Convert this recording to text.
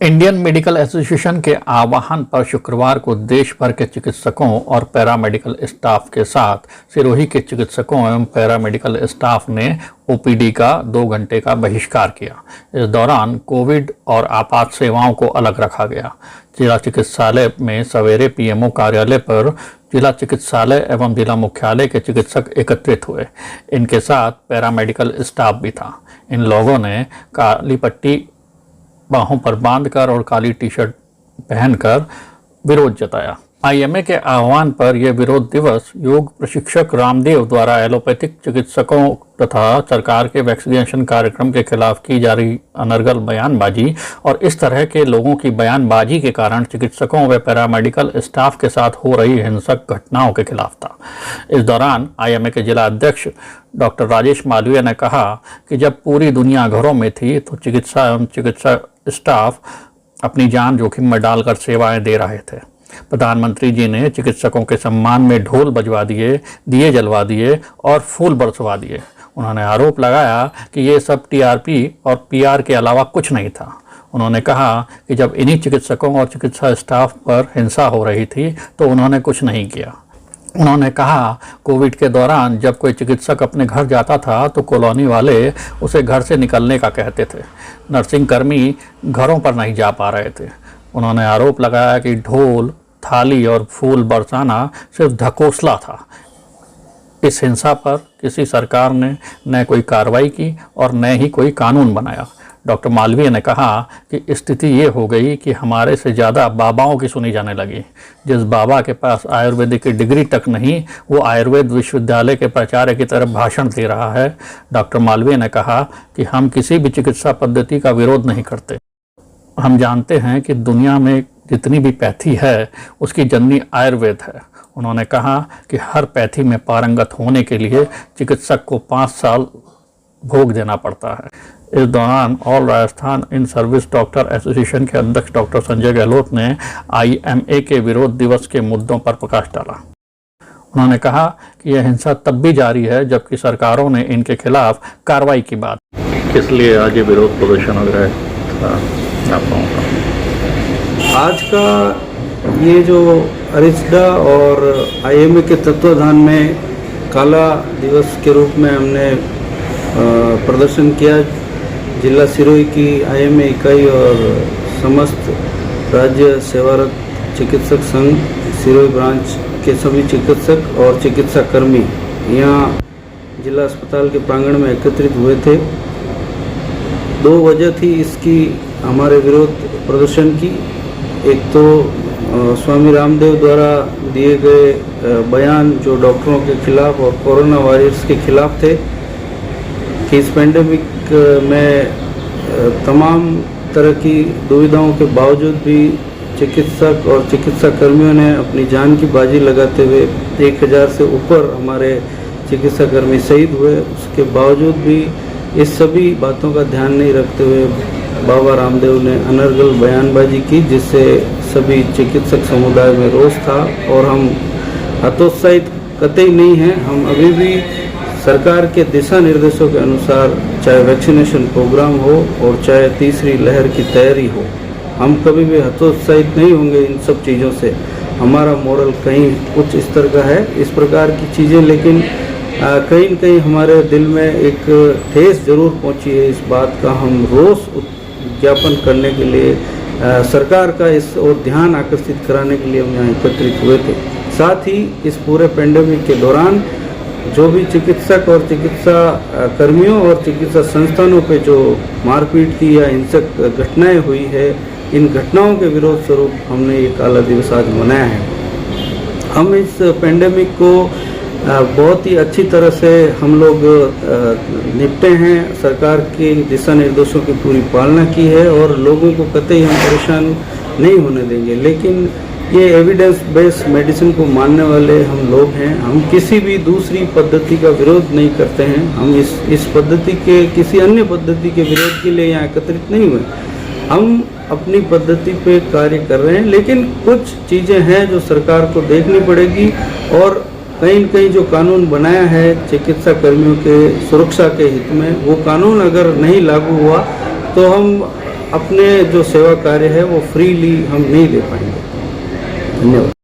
Indian medical association के आह्वान पर शुक्रवार को देश भर के चिकित्सकों और पैरामेडिकल स्टाफ के साथ सिरोही के चिकित्सकों एवं पैरामेडिकल स्टाफ ने ओपीडी का 2 घंटे का बहिष्कार किया। इस दौरान कोविड और आपात सेवाओं को अलग रखा गया। जिला चिकित्सालय में सवेरे पीएमओ कार्यालय पर जिला चिकित्सालय एवं जिला मुख्यालय के चिकित्सक एकत्रित हुए। इनके साथ पैरामेडिकल स्टाफ भी था। इन लोगों ने काली पट्टी बाहों पर बांधकर और काली टी शर्ट पहनकर विरोध जताया। आईएमए के आह्वान पर यह विरोध दिवस योग प्रशिक्षक रामदेव द्वारा एलोपैथिक चिकित्सकों तथा सरकार के वैक्सीनेशन कार्यक्रम के खिलाफ की जा रही अनर्गल बयानबाजी और इस तरह के लोगों की बयानबाजी के कारण चिकित्सकों व पैरामेडिकल स्टाफ के साथ हो रही हिंसक घटनाओं के खिलाफ था। इस दौरान आईएमए के जिला अध्यक्ष डॉक्टर राजेश मालवीय ने कहा कि जब पूरी दुनिया घरों में थी तो चिकित्सा एवं चिकित्सा स्टाफ अपनी जान जोखिम में डालकर सेवाएं दे रहे थे। प्रधानमंत्री जी ने चिकित्सकों के सम्मान में ढोल बजवा दिए, दिए जलवा दिए और फूल बरसवा दिए। उन्होंने आरोप लगाया कि ये सब टीआरपी और पीआर के अलावा कुछ नहीं था। उन्होंने कहा कि जब इन्हीं चिकित्सकों और चिकित्सा स्टाफ पर हिंसा हो रही थी तो उन्होंने कुछ नहीं किया। उन्होंने कहा कोविड के दौरान जब कोई चिकित्सक अपने घर जाता था तो कॉलोनी वाले उसे घर से निकलने का कहते थे। नर्सिंग कर्मी घरों पर नहीं जा पा रहे थे। उन्होंने आरोप लगाया कि ढोल, थाली और फूल बरसाना सिर्फ ढकोसला था। इस हिंसा पर किसी सरकार ने न कोई कार्रवाई की और न ही कोई कानून बनाया। डॉक्टर मालवीय ने कहा कि स्थिति ये हो गई कि हमारे से ज़्यादा बाबाओं की सुनी जाने लगी। जिस बाबा के पास आयुर्वेदिक की डिग्री तक नहीं, वो आयुर्वेद विश्वविद्यालय के प्राचार्य की तरफ भाषण दे रहा है। डॉक्टर मालवीय ने कहा कि हम किसी भी चिकित्सा पद्धति का विरोध नहीं करते। हम जानते हैं कि दुनिया में जितनी भी पैथी है उसकी जननी आयुर्वेद है। उन्होंने कहा कि हर पैथी में पारंगत होने के लिए चिकित्सक को 5 साल भोग देना पड़ता है। इस दौरान all Rajasthan in service doctor association के अध्यक्ष डॉक्टर संजय गहलोत ने आईएमए के विरोध दिवस के मुद्दों पर प्रकाश डाला। उन्होंने कहा कि यह हिंसा तब भी जारी है जबकि सरकारों ने इनके खिलाफ कार्रवाई की बात। किस लिए आज ये विरोध प्रदर्शन हो रहा है आप लोगों का? आज का ये जो अरिस्डा और आईएमए के तत्वाधान में काला दिवस के रूप में हमने प्रदर्शन किया। जिला सिरोही की आईएमए इकाई और समस्त राज्य सेवारत चिकित्सक संघ सिरोही ब्रांच के सभी चिकित्सक और चिकित्सा कर्मी यहाँ जिला अस्पताल के प्रांगण में एकत्रित हुए थे। 2 वजह थी इसकी हमारे विरोध प्रदर्शन की। एक तो स्वामी रामदेव द्वारा दिए गए बयान जो डॉक्टरों के खिलाफ और कोरोना वॉरियर्स के खिलाफ थे कि इस पेंडेमिक में तमाम तरह की दुविधाओं के बावजूद भी चिकित्सक और चिकित्सा कर्मियों ने अपनी जान की बाजी लगाते हुए 1000 से ऊपर हमारे चिकित्सा कर्मी शहीद हुए। उसके बावजूद भी इस सभी बातों का ध्यान नहीं रखते हुए बाबा रामदेव ने अनर्गल बयानबाजी की, जिससे सभी चिकित्सक समुदाय में रोष था। और हम हतोत्साहित कतई नहीं हैं। हम अभी भी सरकार के दिशा निर्देशों के अनुसार, चाहे वैक्सीनेशन प्रोग्राम हो और चाहे तीसरी लहर की तैयारी हो, हम कभी भी हतोत्साहित नहीं होंगे इन सब चीज़ों से। हमारा मोरल कहीं उच्च स्तर का है इस प्रकार की चीज़ें, लेकिन कहीं न कहीं हमारे दिल में एक ठेस जरूर पहुंची है। इस बात का हम रोष ज्ञापन करने के लिए सरकार का इस ओर ध्यान आकर्षित कराने के लिए हम यहाँ एकत्रित हुए थे। साथ ही इस पूरे पेंडेमिक के दौरान जो भी चिकित्सक और चिकित्सा कर्मियों और चिकित्सा संस्थानों पे जो मारपीट की या हिंसक घटनाएं हुई है, इन घटनाओं के विरोध स्वरूप हमने ये काला दिवस आज मनाया है। हम इस पेंडेमिक को बहुत ही अच्छी तरह से हम लोग निपटे हैं। सरकार के दिशा निर्देशों की पूरी पालना की है और लोगों को कतई हम परेशान नहीं होने देंगे। लेकिन ये एविडेंस बेस्ड मेडिसिन को मानने वाले हम लोग हैं। हम किसी भी दूसरी पद्धति का विरोध नहीं करते हैं। हम इस पद्धति के किसी अन्य पद्धति के विरोध के लिए यहाँ एकत्रित नहीं हुए। हम अपनी पद्धति पे कार्य कर रहे हैं, लेकिन कुछ चीज़ें हैं जो सरकार को देखनी पड़ेगी। और कहीं न कहीं जो कानून बनाया है चिकित्सा कर्मियों के सुरक्षा के हित में, वो कानून अगर नहीं लागू हुआ तो हम अपने जो सेवा कार्य है वो फ्रीली हम नहीं दे पाएंगे। धन्यवाद।